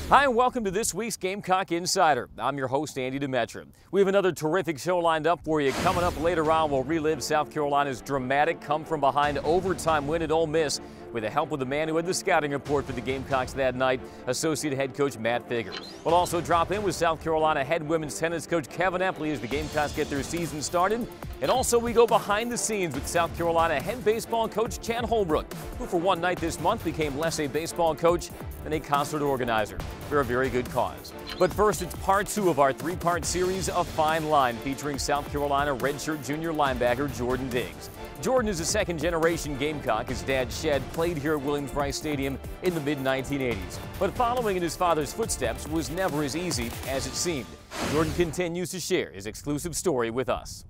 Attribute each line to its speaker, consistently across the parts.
Speaker 1: Hi, and welcome to this week's Gamecock Insider. I'm your host, Andy Demetra. We have another terrific show lined up for you. Coming up later on, we'll relive South Carolina's dramatic come-from-behind overtime win at Ole Miss with the help of the man who had the scouting report for the Gamecocks that night, Associate Head Coach Matt Figger. We'll also drop in with South Carolina head women's tennis coach Kevin Empley as the Gamecocks get their season started. And also we go behind the scenes with South Carolina head baseball coach Chan Holbrook, who for one night this month became less a baseball coach than a concert organizer for a very good cause. But first, it's part two of our three-part series, A Fine Line, featuring South Carolina redshirt junior linebacker Jordan Diggs. Jordan is a second-generation Gamecock. His dad, Shed, played here at Williams-Brice Stadium in the mid-1980s. But following in his father's footsteps was never as easy as it seemed. Jordan continues to share his exclusive story with us.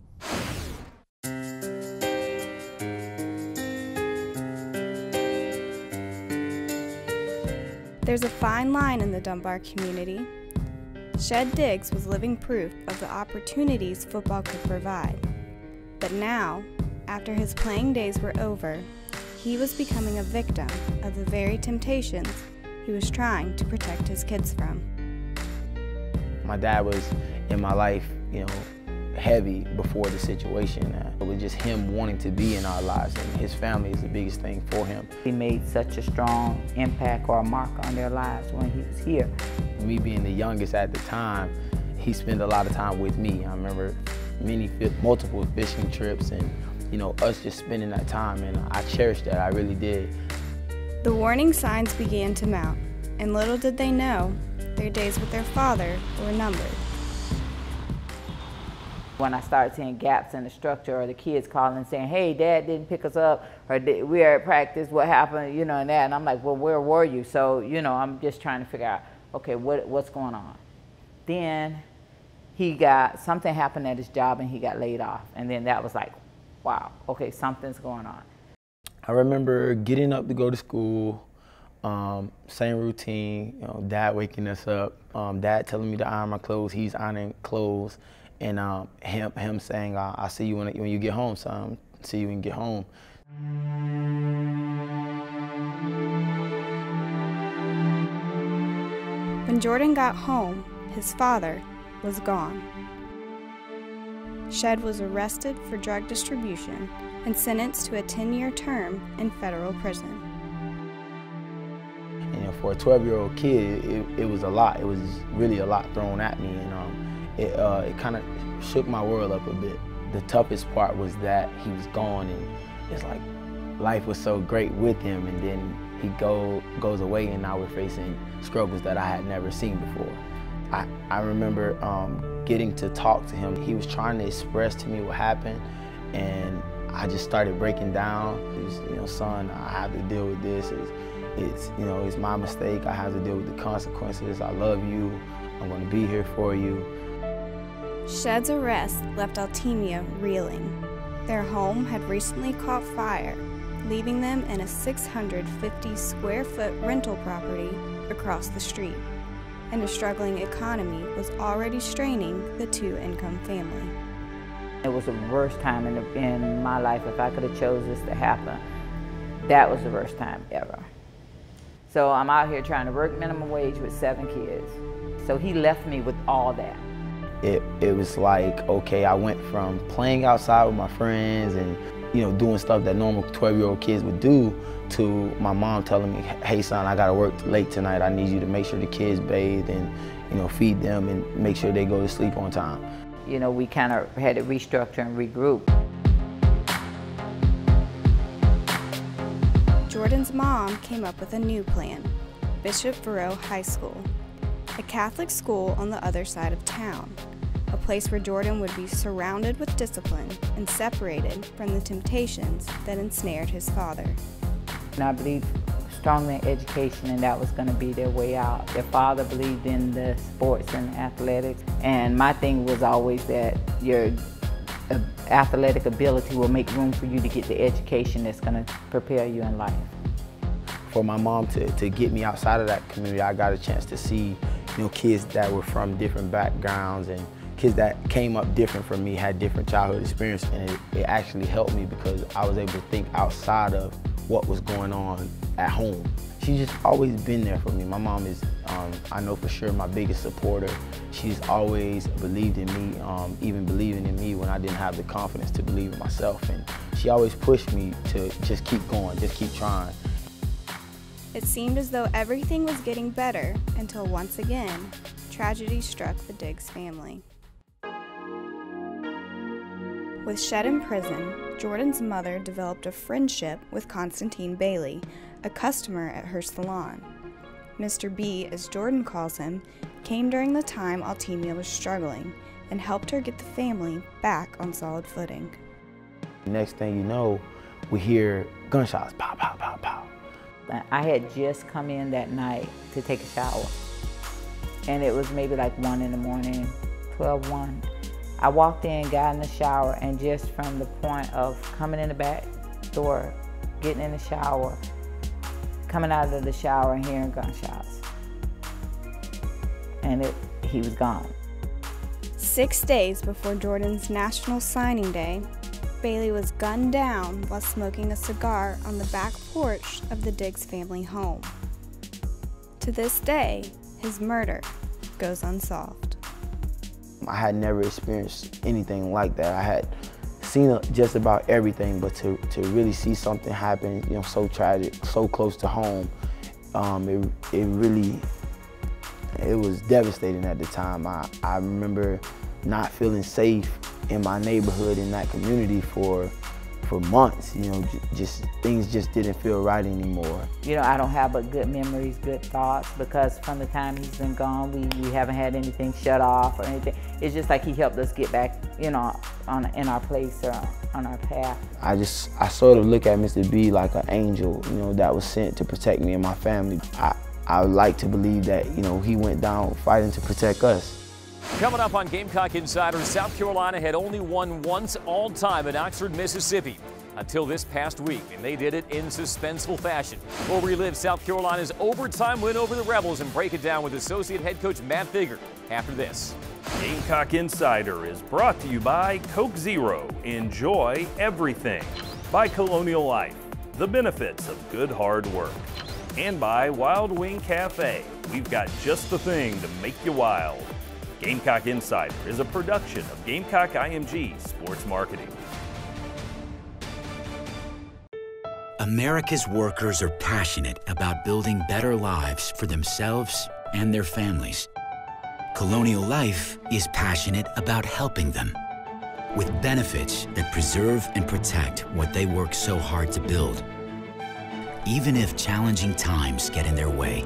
Speaker 2: There's a fine line in the Dunbar community. Shed Diggs was living proof of the opportunities football could provide. But now, after his playing days were over, he was becoming a victim of the very temptations he was trying to protect his kids from.
Speaker 3: My dad was in my life, heavy before the situation. It was just him wanting to be in our lives, and his family is the biggest thing for him.
Speaker 4: He made such a strong impact or a mark on their lives when he was here.
Speaker 3: Me being the youngest at the time, he spent a lot of time with me. I remember multiple fishing trips and us just spending that time, and I cherished that, I really did.
Speaker 2: The warning signs began to mount, and little did they know, their days with their father were numbered.
Speaker 4: When I started seeing gaps in the structure, or the kids calling and saying, hey, Dad didn't pick us up, or we are at practice, what happened, and that, and I'm like, well, where were you? So, I'm just trying to figure out, okay, what's going on? Then something happened at his job and he got laid off, and then that was like, wow, okay, something's going on.
Speaker 3: I remember getting up to go to school, same routine, Dad waking us up, Dad telling me to iron my clothes, he's ironing clothes, and him saying, I'll see you when you get home, son, see you when you get home.
Speaker 2: When Jordan got home, his father was gone. Shed was arrested for drug distribution and sentenced to a 10-year term in federal prison.
Speaker 3: For a 12-year-old kid, it was a lot. It was really a lot thrown at me, and it kind of shook my world up a bit. The toughest part was that he was gone, and it's like life was so great with him, and then he goes away, and now we're facing struggles that I had never seen before. I remember getting to talk to him. He was trying to express to me what happened, and I just started breaking down. It was, son, I have to deal with this. It's my mistake. I have to deal with the consequences. I love you. I'm going to be here for you.
Speaker 2: Shed's arrest left Altimia reeling. Their home had recently caught fire, leaving them in a 650-square-foot rental property across the street. And a struggling economy was already straining the two-income family.
Speaker 4: It was the worst time in my life. If I could have chose this to happen, that was the worst time ever. So I'm out here trying to work minimum wage with 7 kids. So he left me with all that.
Speaker 3: It was like, okay, I went from playing outside with my friends and doing stuff that normal 12-year-old kids would do, to my mom telling me, hey son, I gotta work late tonight. I need you to make sure the kids bathe and feed them and make sure they go to sleep on time.
Speaker 4: We kind of had to restructure and regroup.
Speaker 2: Jordan's mom came up with a new plan, Bishop Verreau High School, a Catholic school on the other side of town, a place where Jordan would be surrounded with discipline and separated from the temptations that ensnared his father.
Speaker 4: And I believed strongly in education, and that was going to be their way out. Their father believed in the sports and athletics, and my thing was always that your athletic ability will make room for you to get the education that's going to prepare you in life.
Speaker 3: For my mom to get me outside of that community, I got a chance to see kids that were from different backgrounds, and kids that came up different from me, had different childhood experience, and it actually helped me because I was able to think outside of what was going on at home. she's just always been there for me. My mom is, I know for sure, my biggest supporter. She's always believed in me, even believing in me when I didn't have the confidence to believe in myself. And she always pushed me to just keep going, just keep trying.
Speaker 2: It seemed as though everything was getting better until once again, tragedy struck the Diggs family. With Shed in prison, Jordan's mother developed a friendship with Constantine Bailey, a customer at her salon. Mr. B, as Jordan calls him, came during the time Altimia was struggling and helped her get the family back on solid footing.
Speaker 3: Next thing you know, we hear gunshots, pow, pow, pow, pow.
Speaker 4: I had just come in that night to take a shower, and it was maybe like 1 in the morning, 12:01. I walked in, got in the shower, and just from the point of coming in the back door, getting in the shower, coming out of the shower and hearing gunshots, and he was gone.
Speaker 2: 6 days before Jordan's National Signing Day, Bailey was gunned down while smoking a cigar on the back porch of the Diggs family home. To this day, his murder goes unsolved.
Speaker 3: I had never experienced anything like that. I had seen just about everything, but to really see something happen, you know, so tragic, so close to home, it was devastating at the time. I remember not feeling safe in my neighborhood, in that community for months. You know, things just didn't feel right anymore. You know,
Speaker 4: I don't have but good memories, good thoughts, because from the time he's been gone, we haven't had anything shut off or anything. It's just like he helped us get back, you know, in our place or on our path. I
Speaker 3: sort of look at Mr. B like an angel, you know, that was sent to protect me and my family. I would like to believe that, you know, he went down fighting to protect us.
Speaker 1: Coming up on Gamecock Insider, South Carolina had only won once all time at Oxford, Mississippi, until this past week, and they did it in suspenseful fashion. We'll relive South Carolina's overtime win over the Rebels and break it down with Associate Head Coach Matt Figger after this.
Speaker 5: Gamecock Insider is brought to you by Coke Zero. Enjoy everything. By Colonial Life, the benefits of good hard work. And by Wild Wing Cafe. We've got just the thing to make you wild. Gamecock Insider is a production of Gamecock IMG Sports Marketing.
Speaker 6: America's workers are passionate about building better lives for themselves and their families. Colonial Life is passionate about helping them with benefits that preserve and protect what they work so hard to build. Even if challenging times get in their way,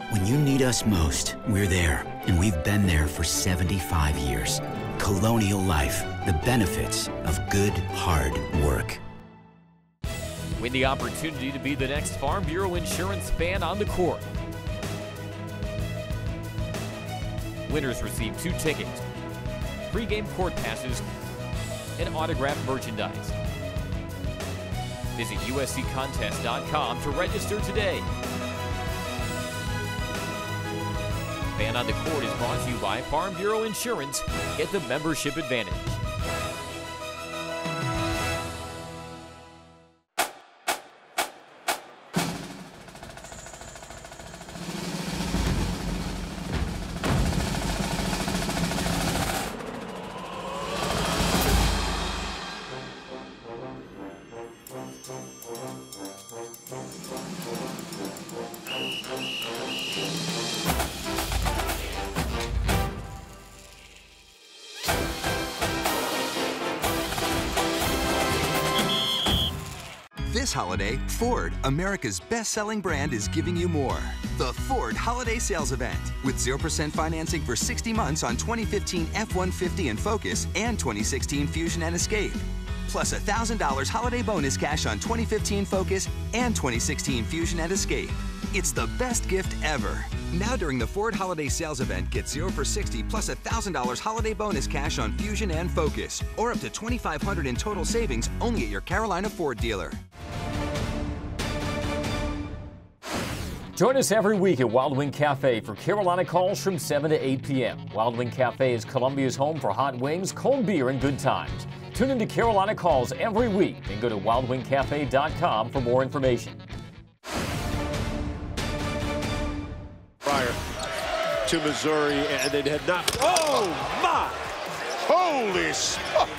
Speaker 6: when you need us most, we're there, and we've been there for 75 years. Colonial Life, the benefits of good, hard work.
Speaker 1: Win the opportunity to be the next Farm Bureau Insurance fan on the court. Winners receive 2 tickets, pre-game court passes, and autographed merchandise. Visit usccontest.com to register today. Fan on the Court is brought to you by Farm Bureau Insurance. Get the membership advantage.
Speaker 7: This holiday, Ford, America's best-selling brand, is giving you more. The Ford Holiday Sales Event, with 0% financing for 60 months on 2015 F-150 and Focus and 2016 Fusion and Escape. Plus $1,000 holiday bonus cash on 2015 Focus and 2016 Fusion and Escape. It's the best gift ever. Now during the Ford Holiday Sales Event, get 0 for 60 plus $1,000 holiday bonus cash on Fusion and Focus, or up to $2,500 in total savings only at your Carolina Ford dealer.
Speaker 1: Join us every week at Wild Wing Cafe for Carolina Calls from 7 to 8 p.m. Wild Wing Cafe is Columbia's home for hot wings, cold beer, and good times. Tune into Carolina Calls every week and go to wildwingcafe.com for more information.
Speaker 8: to Missouri, and they had not. Oh, my!
Speaker 9: Holy smoke!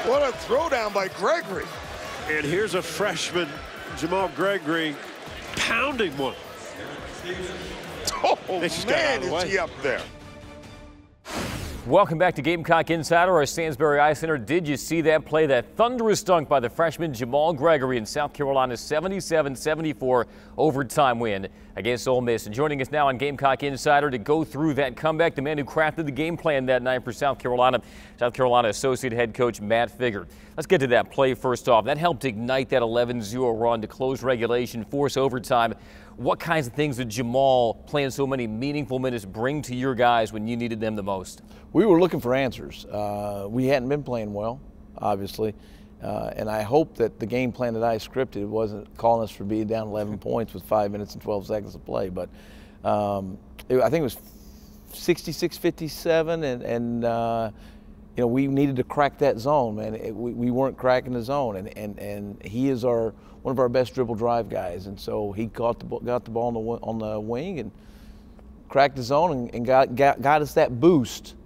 Speaker 9: What a throwdown by Gregory.
Speaker 8: And here's a freshman, Jamal Gregory, pounding one.
Speaker 9: Oh, man, is he up there.
Speaker 1: Welcome back to Gamecock Insider, our Stansbury Ice Center. Did you see that play? That thunderous dunk by the freshman Jamal Gregory in South Carolina's 77-74 overtime win against Ole Miss. And joining us now on Gamecock Insider to go through that comeback, the man who crafted the game plan that night for South Carolina Associate Head Coach Matt Figger. Let's get to that play first off. That helped ignite that 11-0 run to close regulation, force overtime. What kinds of things did Jamal playing so many meaningful minutes bring to your guys when you needed them the most?
Speaker 10: We were looking for answers. We hadn't been playing well, obviously, and I hope that the game plan that I scripted wasn't calling us for being down 11 points with 5 minutes and 12 seconds to play. But I think it was 66-57, and you know, we needed to crack that zone, man. We weren't cracking the zone, and he is one of our best dribble drive guys, and so he got the ball on the wing and cracked the zone and got us that boost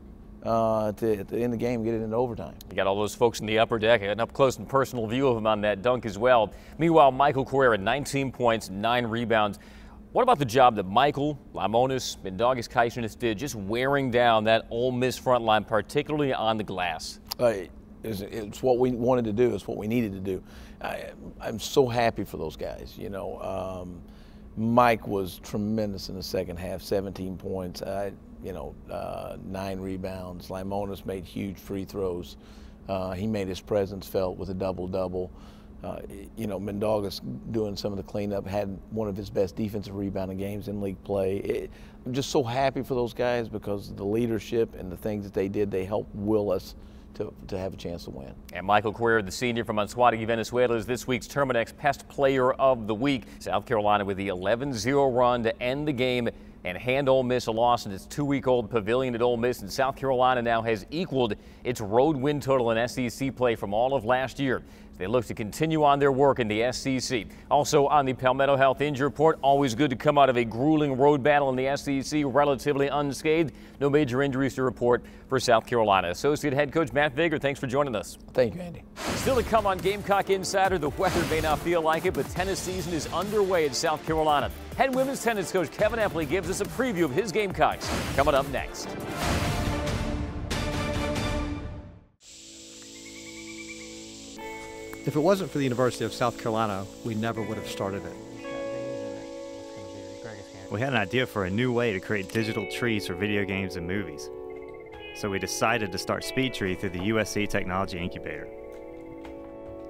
Speaker 10: to end the game, get it into overtime. You
Speaker 1: got all those folks in the upper deck, an up close and personal view of him on that dunk as well. Meanwhile, Michael Carrera, 19 points, 9 rebounds. What about the job that Michael, Laimonis, and Mindaugas Kaisenis did just wearing down that Ole Miss front line, particularly on the glass?
Speaker 10: It's what we wanted to do. It's what we needed to do. I'm so happy for those guys. You know, Mike was tremendous in the second half, 17 points, 9 rebounds. Laimonis made huge free throws. He made his presence felt with a double-double. You know, Mindaugas doing some of the cleanup, had one of his best defensive rebounding games in league play. I'm just so happy for those guys because the leadership and the things that they did, they helped will us to have a chance to win. And
Speaker 1: Michael Carrera, the senior from Anzoátegui, Venezuela, is this week's Terminex Pest Player of the Week. South Carolina with the 11-0 run to end the game and hand Ole Miss a loss in its 2-week-old pavilion at Ole Miss. And South Carolina now has equaled its road win total in SEC play from all of last year. They look to continue on their work in the SEC. Also on the Palmetto Health Injury Report, always good to come out of a grueling road battle in the SEC relatively unscathed. No major injuries to report for South Carolina. Associate Head Coach Matt Figger, thanks for joining us.
Speaker 10: Thank you, Andy.
Speaker 1: Still to come on Gamecock Insider, the weather may not feel like it, but tennis season is underway in South Carolina. Head women's tennis coach Kevin Epley gives us a preview of his Gamecocks. Coming up next.
Speaker 11: If it wasn't for the University of South Carolina, we never would have started it.
Speaker 12: We had an idea for a new way to create digital trees for video games and movies. So we decided to start SpeedTree through the USC Technology Incubator.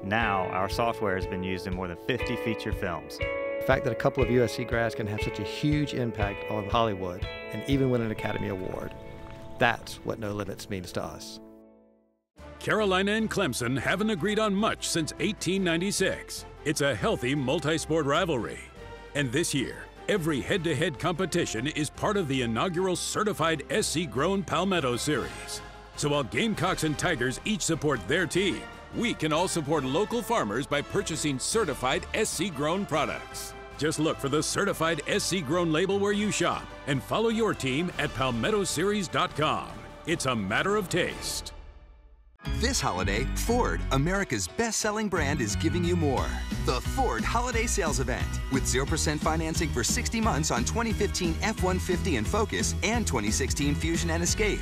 Speaker 12: Now, our software has been used in more than 50 feature films.
Speaker 11: The fact that a couple of USC grads can have such a huge impact on Hollywood and even win an Academy Award, that's what No Limits means to us.
Speaker 13: Carolina and Clemson haven't agreed on much since 1896. It's a healthy multi-sport rivalry. And this year, every head-to-head competition is part of the inaugural certified SC-grown Palmetto Series. So while Gamecocks and Tigers each support their team, we can all support local farmers by purchasing certified SC-grown products. Just look for the certified SC-grown label where you shop and follow your team at palmettoseries.com. It's a matter of taste.
Speaker 7: This holiday, Ford, America's best-selling brand, is giving you more. The Ford Holiday Sales Event with 0% financing for 60 months on 2015 F-150 and Focus and 2016 Fusion and Escape.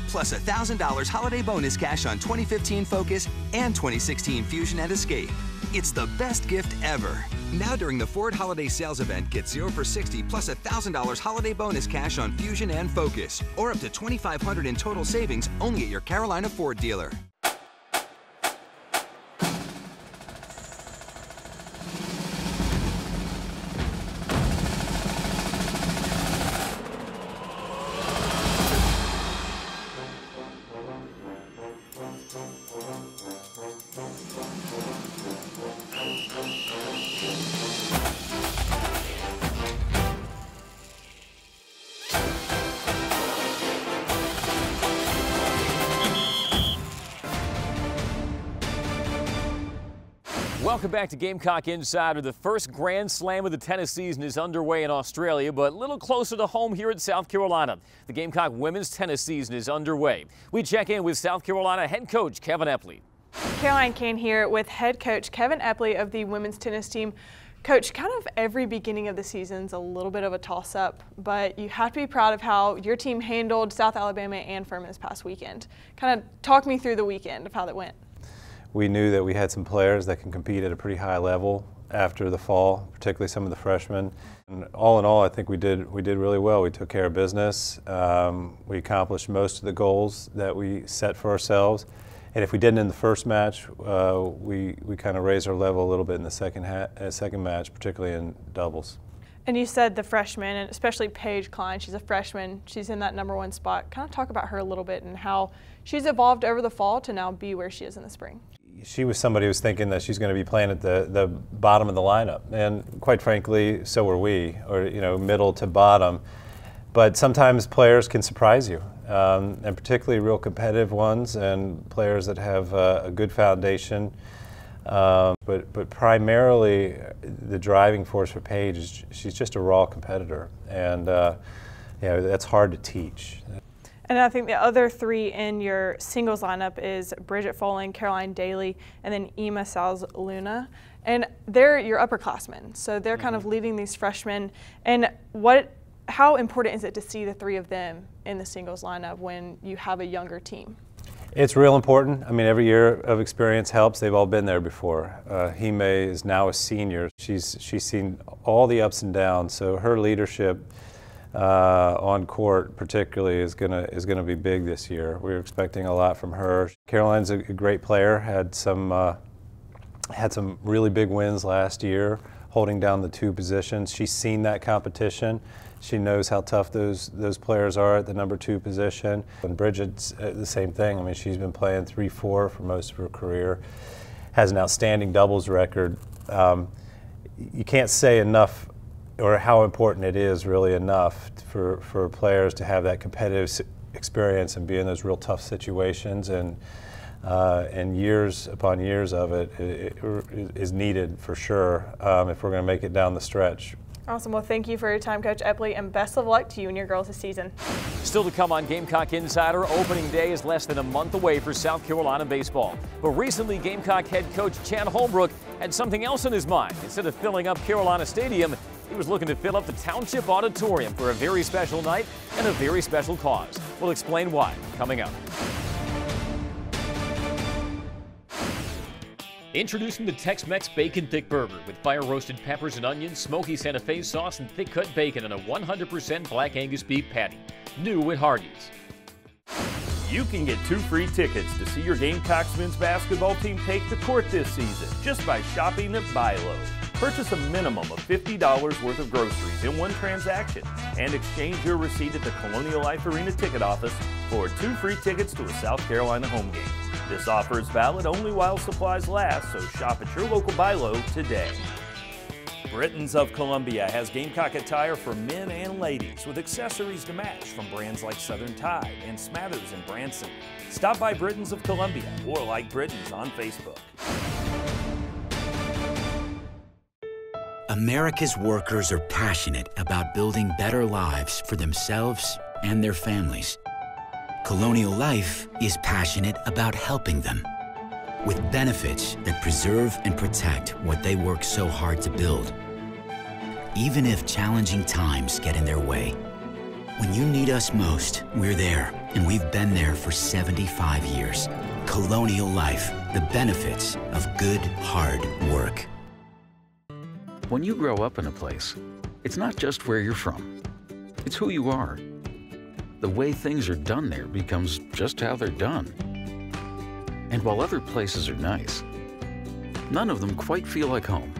Speaker 7: Plus $1,000 holiday bonus cash on 2015 Focus and 2016 Fusion and Escape. It's the best gift ever. Now during the Ford Holiday Sales Event, get 0 for 60 plus $1,000 holiday bonus cash on Fusion and Focus, or up to $2,500 in total savings only at your Carolina Ford dealer.
Speaker 1: Welcome back to Gamecock Insider. The first Grand Slam of the tennis season is underway in Australia, but a little closer to home here in South Carolina. The Gamecock women's tennis season is underway. We check in with South Carolina head coach Kevin Epley.
Speaker 14: Caroline Kane here with head coach Kevin Epley of the women's tennis team. Coach, kind of every beginning of the season's a little bit of a toss-up, but you have to be proud of how your team handled South Alabama and Furman this past weekend. Kind of talk me through the weekend of how that went.
Speaker 15: We knew that we had some players that can compete at a pretty high level after the fall, particularly some of the freshmen. And all in all, I think we did really well. We took care of business. We accomplished most of the goals that we set for ourselves. And if we didn't in the first match, we kind of raised our level a little bit in the second match, particularly in doubles.
Speaker 14: And you said the freshman, and especially Paige Klein, she's a freshman. She's in that #1 spot. Kind of talk about her a little bit and how she's evolved over the fall to now be where she is in the spring.
Speaker 15: She was somebody who was thinking that she's going to be playing at the bottom of the lineup, and quite frankly, so were we, or middle to bottom. But sometimes players can surprise you, and particularly real competitive ones and players that have a good foundation. But primarily, the driving force for Paige is she's just a raw competitor, and that's hard to teach.
Speaker 14: And I think the other three in your singles lineup is Bridget Folling, Caroline Daly, and then Ema Salz-Luna. And they're your upperclassmen, so they're kind of leading these freshmen. And how important is it to see the three of them in the singles lineup when you have a younger team?
Speaker 15: It's real important. I mean, every year of experience helps. They've all been there before. Hime is now a senior. She's seen all the ups and downs, so her leadership on court particularly is gonna be big this year. We're expecting a lot from her. Caroline's a great player. Had some really big wins last year, holding down the 2 positions. She's seen that competition. She knows how tough those players are at the #2 position. And Bridget's the same thing. I mean, she's been playing 3-4 for most of her career. Has an outstanding doubles record. You can't say enough, or how important it is really enough for players to have that competitive experience and be in those real tough situations, and years upon years of it is needed for sure if we're going to make it down the stretch.
Speaker 14: Awesome. Well, thank you for your time, Coach Epley, and best of luck to you and your girls this season.
Speaker 1: Still to come on Gamecock Insider, opening day is less than a month away for South Carolina baseball. But recently, Gamecock head coach Chad Holbrook had something else in his mind. Instead of filling up Carolina Stadium, he was looking to fill up the Township Auditorium for a very special night and a very special cause. We'll explain why coming up. Introducing the Tex-Mex Bacon Thick Burger with fire-roasted peppers and onions, smoky Santa Fe sauce, and thick-cut bacon on a 100% Black Angus beef patty. New at Hardee's.
Speaker 5: You can get 2 free tickets to see your Gamecocks men's basketball team take the court this season just by shopping at Buy Low. Purchase a minimum of $50 worth of groceries in one transaction and exchange your receipt at the Colonial Life Arena ticket office for 2 free tickets to a South Carolina home game. This offer is valid only while supplies last, so shop at your local Buy Low today. Britton's of Columbia has Gamecock attire for men and ladies with accessories to match from brands like Southern Tide and Smathers and Branson. Stop by Britton's of Columbia or like Britton's on Facebook.
Speaker 6: America's workers are passionate about building better lives for themselves and their families. Colonial Life is passionate about helping them with benefits that preserve and protect what they work so hard to build. Even if challenging times get in their way, when you need us most, we're there, and we've been there for 75 years. Colonial Life, the benefits of good, hard work.
Speaker 16: When you grow up in a place, it's not just where you're from, it's who you are. The way things are done there becomes just how they're done. And while other places are nice, none of them quite feel like home.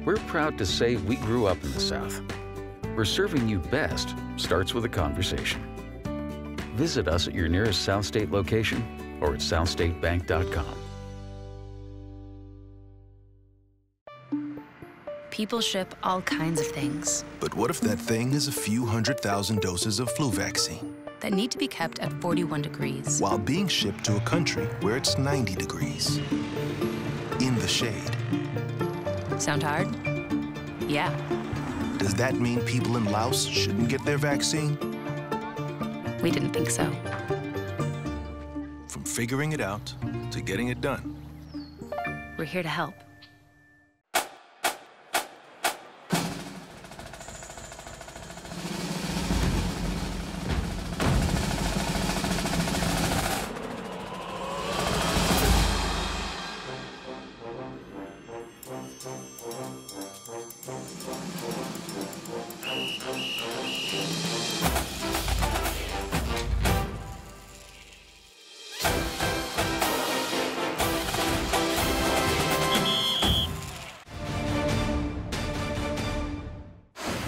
Speaker 16: We're proud to say we grew up in the South, where serving you best starts with a conversation. Visit us at your nearest South State location or at southstatebank.com.
Speaker 17: People ship all kinds of things.
Speaker 18: But what if that thing is a few 100,000 doses of flu vaccine
Speaker 17: that need to be kept at 41 degrees
Speaker 18: while being shipped to a country where it's 90 degrees? in the shade.
Speaker 17: Sound hard? Yeah.
Speaker 18: Does that mean people in Laos shouldn't get their vaccine?
Speaker 17: We didn't think so.
Speaker 18: From figuring it out to getting it done.
Speaker 17: We're here to help.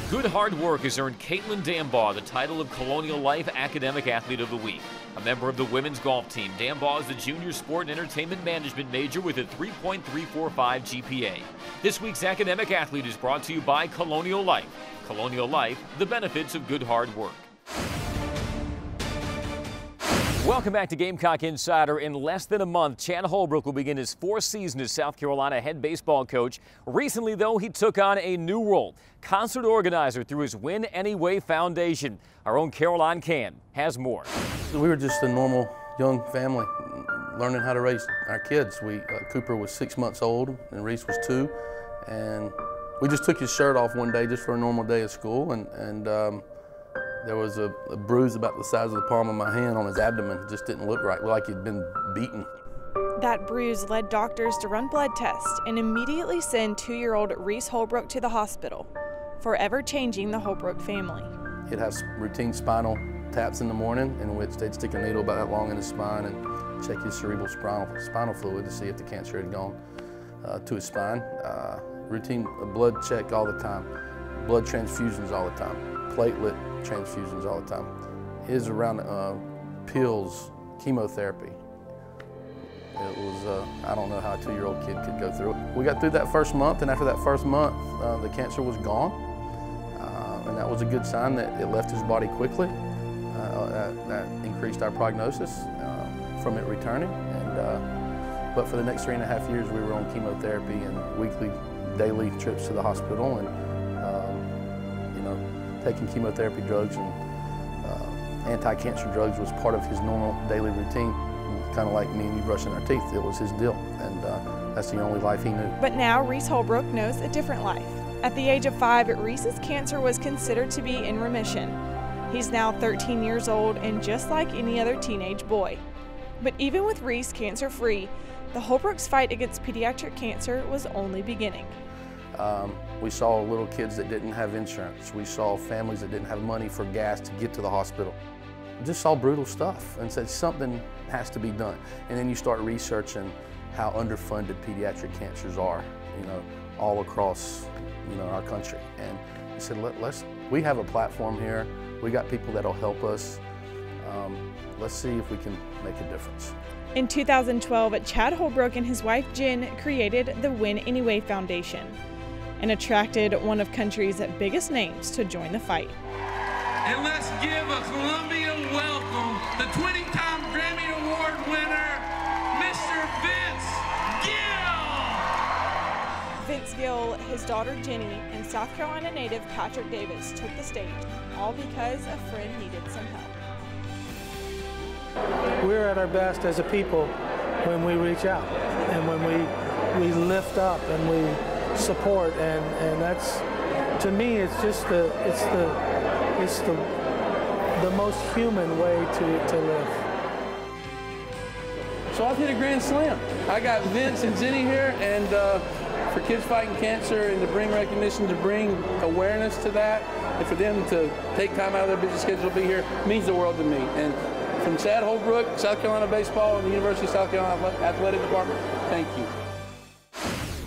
Speaker 1: Good hard work has earned Caitlin Dambaugh the title of Colonial Life Academic Athlete of the Week. A member of the women's golf team, Dambaugh is the junior sport and entertainment management major with a 3.345 GPA. This week's academic athlete is brought to you by Colonial Life. Colonial Life, the benefits of good hard work. Welcome back to Gamecock Insider. In less than a month, Chad Holbrook will begin his fourth season as South Carolina head baseball coach. Recently, though, he took on a new role, concert organizer through his Win Anyway Foundation. Our own Caroline Can has more.
Speaker 19: We were just a normal young family learning how to raise our kids. Cooper was 6 months old and Reese was 2, and we just took his shirt off one day just for a normal day of school, and there was a bruise about the size of the palm of my hand on his abdomen. It just didn't look right, like he'd been beaten.
Speaker 14: That bruise led doctors to run blood tests and immediately send 2-year-old Reese Holbrook to the hospital, forever changing the Holbrook family.
Speaker 19: He'd have routine spinal taps in the morning, in which they'd stick a needle about that long in his spine and check his cerebral spinal fluid to see if the cancer had gone to his spine. Routine blood check all the time, blood transfusions all the time, platelet transfusions all the time. His around pills, chemotherapy. It was, I don't know how a 2-year-old kid could go through it. We got through that first month, and after that first month, the cancer was gone. And that was a good sign that it left his body quickly. That increased our prognosis from it returning. But for the next 3.5 years, we were on chemotherapy and weekly, daily trips to the hospital, and taking chemotherapy drugs and anti-cancer drugs was part of his normal daily routine. Kind of like me and you brushing our teeth. It was his deal, and that's the only life he knew.
Speaker 14: But now Reese Holbrook knows a different life. At the age of 5, Reese's cancer was considered to be in remission. He's now 13 years old and just like any other teenage boy. But even with Reese cancer-free, the Holbrooks' fight against pediatric cancer was only beginning.
Speaker 19: We saw little kids that didn't have insurance. We saw families that didn't have money for gas to get to the hospital. Just saw brutal stuff and said something has to be done. And then you start researching how underfunded pediatric cancers are, all across, our country. And we said, we have a platform here. We got people that'll help us. Let's see if we can make a difference.
Speaker 14: In 2012, Chad Holbrook and his wife Jen created the Win Anyway Foundation and attracted one of country's biggest names to join the fight.
Speaker 20: And let's give a Columbia welcome, the 20-time Grammy Award winner, Mr. Vince Gill.
Speaker 14: Vince Gill, his daughter Jenny, and South Carolina native Patrick Davis took the stage, all because a friend needed some help.
Speaker 21: We're at our best as a people when we reach out and when we lift up and we support, and that's, to me, it's just the most human way to live.
Speaker 19: So I've hit a grand slam. I got Vince and Jenny here, and for Kids Fighting Cancer, and to bring recognition, to bring awareness to that, and for them to take time out of their busy schedule to be here means the world to me. And from Chad Holbrook, South Carolina Baseball, and the University of South Carolina Athletic Department, thank you.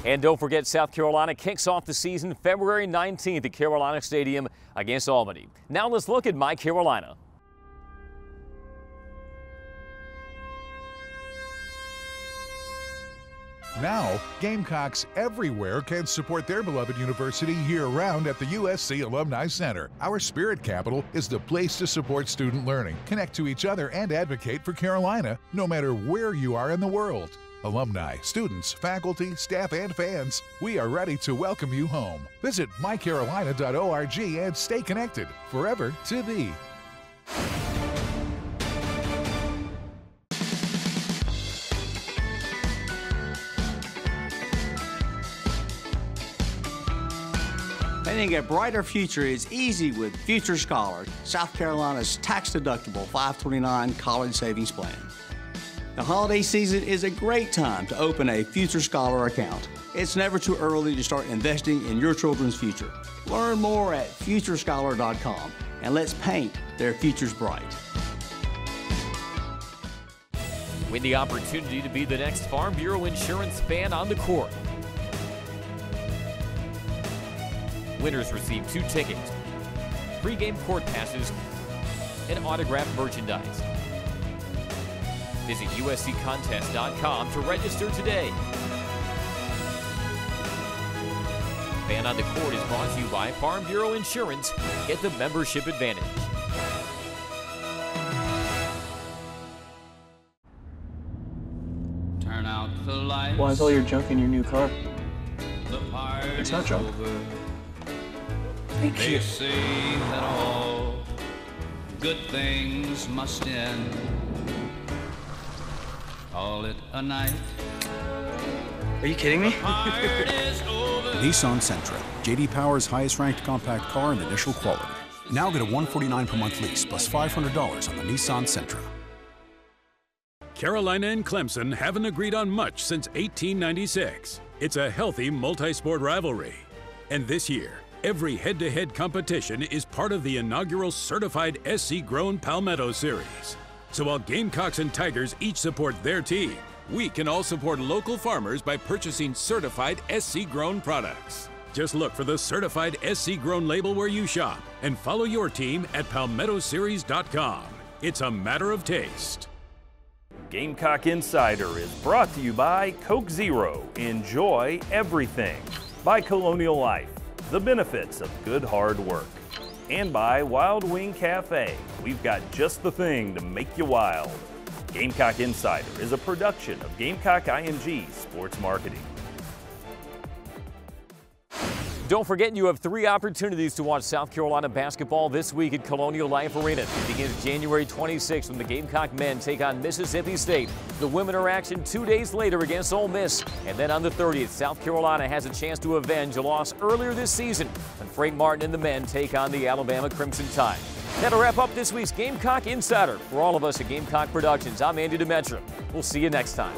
Speaker 1: And don't forget, South Carolina kicks off the season February 19th at Carolina Stadium against Albany. Now let's look at My Carolina.
Speaker 22: Now, Gamecocks everywhere can support their beloved university year-round at the USC Alumni Center. Our spirit capital is the place to support student learning, connect to each other, and advocate for Carolina, no matter where you are in the world. Alumni, students, faculty, staff, and fans, we are ready to welcome you home. Visit mycarolina.org and stay connected forever to thee.
Speaker 2: Planning a brighter future is easy with Future Scholar, South Carolina's tax-deductible 529 college savings plan. The holiday season is a great time to open a Future Scholar account. It's never too early to start investing in your children's future. Learn more at futurescholar.com and let's paint their futures bright.
Speaker 1: Win the opportunity to be the next Farm Bureau Insurance fan on the court. Winners receive 2 tickets, pre-game court passes, and autographed merchandise. Visit usccontest.com to register today. Fan on the Court is brought to you by Farm Bureau Insurance. Get the membership advantage.
Speaker 20: Turn out the lights.
Speaker 4: Why is all your junk in your new car? It's not junk.
Speaker 20: They say that all good things must end. Call it a night.
Speaker 4: Are you kidding me?
Speaker 23: Nissan Sentra, J.D. Power's highest-ranked compact car in initial quality. Now get a $149 per month lease plus $500 on the Nissan Sentra.
Speaker 13: Carolina and Clemson haven't agreed on much since 1896. It's a healthy multi-sport rivalry. And this year, every head-to-head competition is part of the inaugural certified SC-grown Palmetto Series. So while Gamecocks and Tigers each support their team, we can all support local farmers by purchasing certified SC-grown products. Just look for the certified SC-grown label where you shop and follow your team at palmettoseries.com. It's a matter of taste.
Speaker 5: Gamecock Insider is brought to you by Coke Zero. Enjoy everything. By Colonial Life, the benefits of good hard work. And by Wild Wing Cafe. We've got just the thing to make you wild. Gamecock Insider is a production of Gamecock IMG Sports Marketing.
Speaker 1: Don't forget, you have 3 opportunities to watch South Carolina basketball this week at Colonial Life Arena. It begins January 26th when the Gamecock men take on Mississippi State. The women are action 2 days later against Ole Miss. And then on the 30th, South Carolina has a chance to avenge a loss earlier this season when Frank Martin and the men take on the Alabama Crimson Tide. That'll wrap up this week's Gamecock Insider. For all of us at Gamecock Productions, I'm Andy Demetra. We'll see you next time.